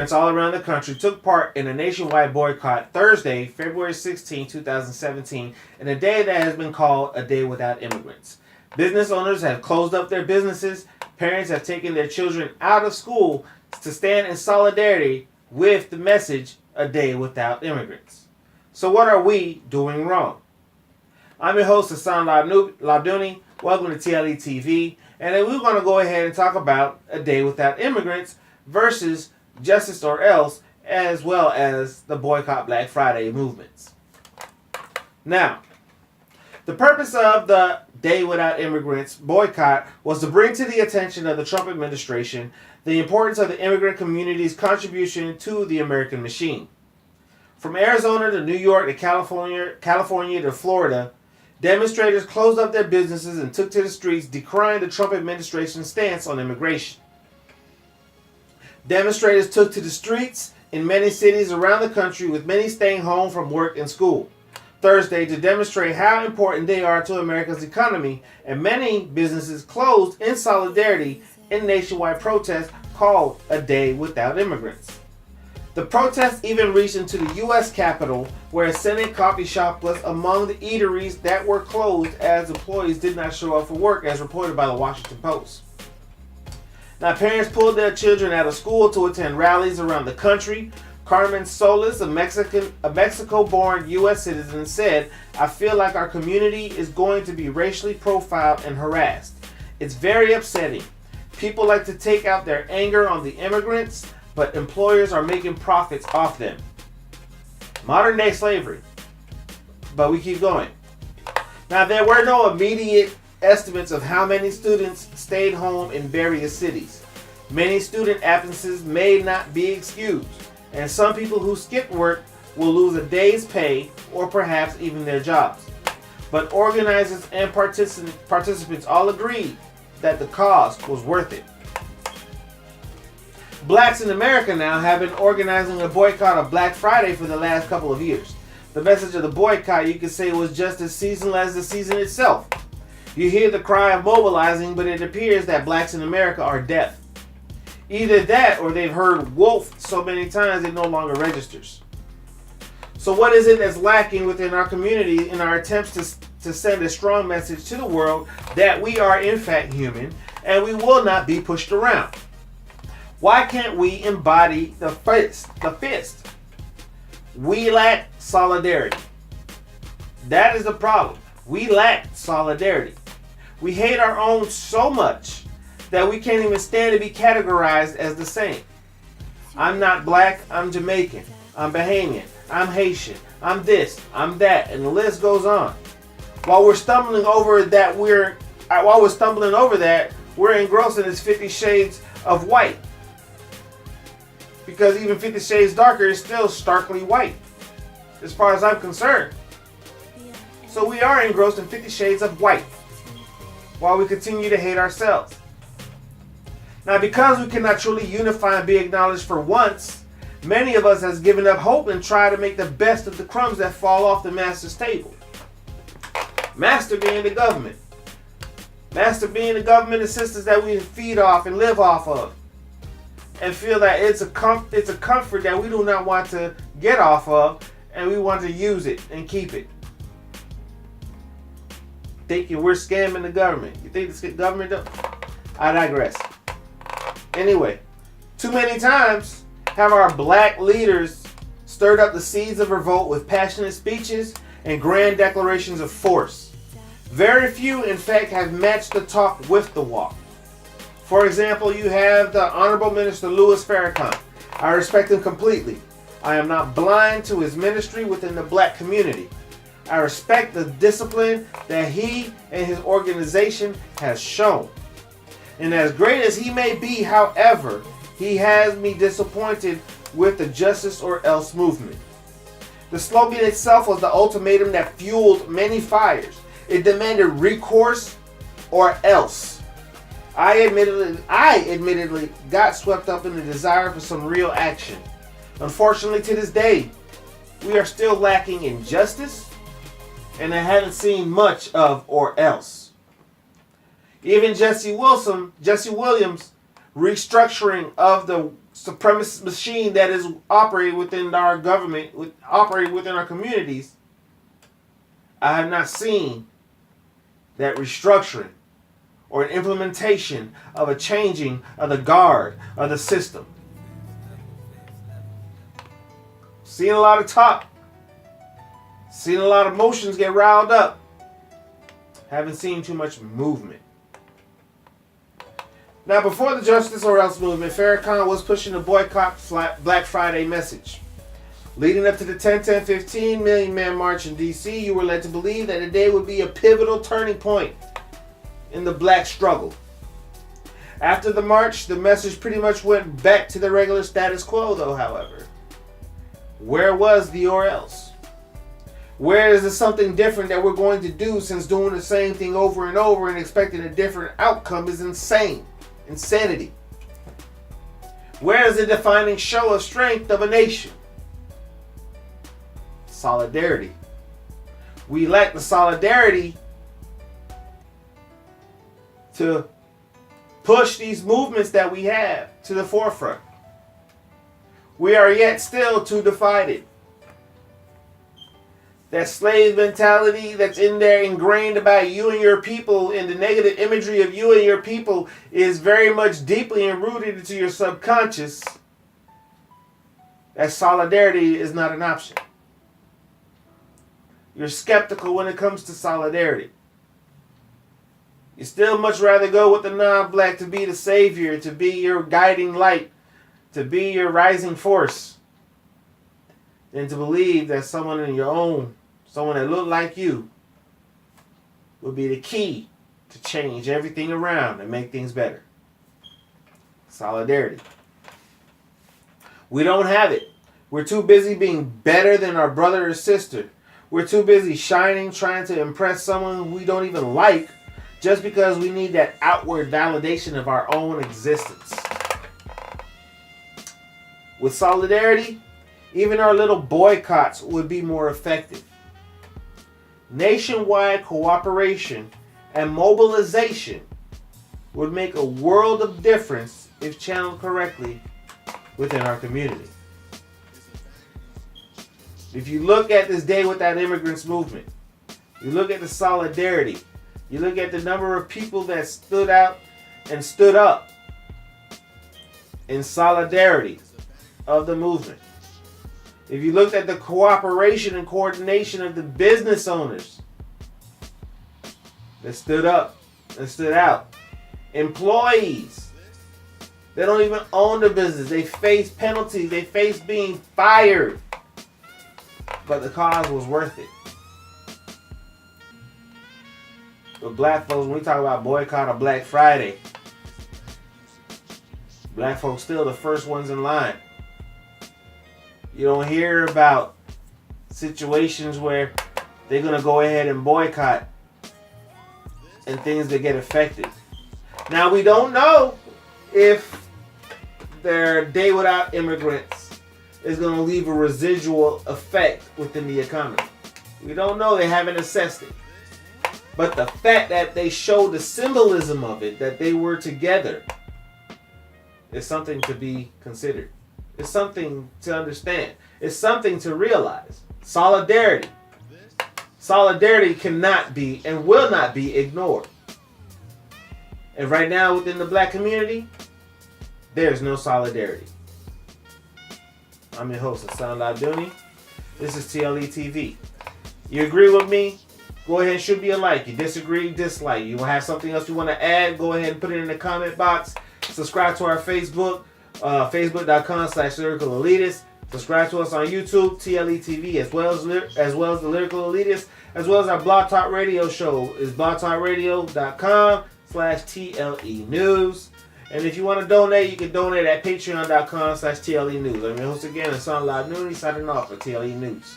immigrants all around the country took part in a nationwide boycott Thursday, February 16, 2017, in a day that has been called a day without immigrants. Business owners have closed up their businesses. Parents have taken their children out of school to stand in solidarity with the message, a day without immigrants. So what are we doing wrong? I'm your host, Hassan Labduni. Welcome to TLE TV. And then we're going to go ahead and talk about a day without immigrants versus justice or else, as well as the boycott Black Friday movements. Now, the purpose of the Day Without Immigrants boycott was to bring to the attention of the Trump administration the importance of the immigrant community's contribution to the American machine. From Arizona to New York to California to Florida, demonstrators closed up their businesses and took to the streets decrying the Trump administration's stance on immigration. Demonstrators took to the streets in many cities around the country, with many staying home from work and school Thursday to demonstrate how important they are to America's economy, and many businesses closed in solidarity in nationwide protests called a Day Without Immigrants. The protests even reached into the U.S. Capitol, where a Senate coffee shop was among the eateries that were closed as employees did not show up for work, as reported by the Washington Post. Now, parents pulled their children out of school to attend rallies around the country. Carmen Solis, a Mexico-born U.S. citizen, said, "I feel like our community is going to be racially profiled and harassed. It's very upsetting. People like to take out their anger on the immigrants, but employers are making profits off them." Modern day slavery. But we keep going. Now, there were no immediate estimates of how many students stayed home in various cities. Many student absences may not be excused, and some people who skip work will lose a day's pay or perhaps even their jobs. But organizers and participants all agreed that the cost was worth it. Blacks in America now have been organizing a boycott of Black Friday for the last couple of years. The message of the boycott, you could say, was just as seasonal as the season itself. You hear the cry of mobilizing, but it appears that blacks in America are deaf. Either that or they've heard wolf so many times it no longer registers. So what is it that's lacking within our community in our attempts to send a strong message to the world that we are in fact human and we will not be pushed around? Why can't we embody the fist? We lack solidarity. That is the problem. We lack solidarity. We hate our own so much that we can't even stand to be categorized as the same. I'm not black, I'm Jamaican, I'm Bahamian, I'm Haitian, I'm this, I'm that, and the list goes on. While we're stumbling over that, we're engrossed in this 50 shades of white. Because even 50 shades darker is still starkly white, as far as I'm concerned. So we are engrossed in 50 shades of white, while we continue to hate ourselves. Now, because we cannot truly unify and be acknowledged for once, many of us has given up hope and try to make the best of the crumbs that fall off the master's table. Master being the government. Master being the government assistance that we feed off and live off of. And feel that it's a comfort that we do not want to get off of, and we want to use it and keep it. Thinking we're scamming the government. You think the government does? I digress. Anyway, too many times have our black leaders stirred up the seeds of revolt with passionate speeches and grand declarations of force. Very few, in fact, have matched the talk with the walk. For example, you have the Honorable Minister Louis Farrakhan. I respect him completely. I am not blind to his ministry within the black community. I respect the discipline that he and his organization has shown. And as great as he may be, however, he has me disappointed with the justice or else movement. The slogan itself was the ultimatum that fueled many fires. It demanded recourse or else. I admittedly got swept up in the desire for some real action. Unfortunately, to this day, we are still lacking in justice, and I haven't seen much of or else. Even Jesse Williams' restructuring of the supremacist machine that is operating within our government, operating within our communities, I have not seen that restructuring or an implementation of a changing of the guard of the system. Seen a lot of talk. Seen a lot of emotions get riled up. Haven't seen too much movement. Now, before the Justice or Else movement, Farrakhan was pushing the boycott Black Friday message. Leading up to the 10-10-15 Million Man March in D.C., you were led to believe that the day would be a pivotal turning point in the black struggle. After the march, the message pretty much went back to the regular status quo, though, however. Where was the or else? Where is there something different that we're going to do, since doing the same thing over and over and expecting a different outcome is insane? Insanity. Where is the defining show of strength of a nation? Solidarity. We lack the solidarity to push these movements that we have to the forefront. We are yet still too divided. That slave mentality that's in there ingrained about you and your people, and the negative imagery of you and your people, is very much deeply rooted into your subconscious. That solidarity is not an option. You're skeptical when it comes to solidarity. You still much rather go with the non-black to be the savior, to be your guiding light, to be your rising force, than to believe that someone in your own, someone that looked like you, will be the key to change everything around and make things better. Solidarity. We don't have it. We're too busy being better than our brother or sister. We're too busy shining, trying to impress someone we don't even like, just because we need that outward validation of our own existence. With solidarity, even our little boycotts would be more effective. Nationwide cooperation and mobilization would make a world of difference if channeled correctly within our community. If you look at this Day Without Immigrants movement, you look at the solidarity, you look at the number of people that stood out and stood up in solidarity of the movement. If you looked at the cooperation and coordination of the business owners that stood up and stood out, employees, they don't even own the business. They face penalties. They face being fired. But the cause was worth it. But black folks, when we talk about boycott of Black Friday, black folks still the first ones in line. You don't hear about situations where they're going to go ahead and boycott and things that get affected. Now, we don't know if their Day Without Immigrants is going to leave a residual effect within the economy. We don't know. They haven't assessed it. But the fact that they showed the symbolism of it, that they were together, is something to be considered. It's something to understand. It's something to realize. Solidarity. Solidarity cannot be and will not be ignored. And right now within the black community, there's no solidarity. I'm your host, Hassan Laduni. This is TLE TV. You agree with me? Go ahead and shoot me a like. You disagree, dislike. You have something else you want to add? Go ahead and put it in the comment box. Subscribe to our Facebook, facebook.com/Lyrical Elitist. Subscribe to us on YouTube, TLE TV, as well as the Lyrical Elitist, as well as our Blog Talk Radio show is blogtalkradio.com/TLE News. And if you want to donate, you can donate at patreon.com/TLE News. I'm your host again, Hassan Laduni, signing off for TLE News.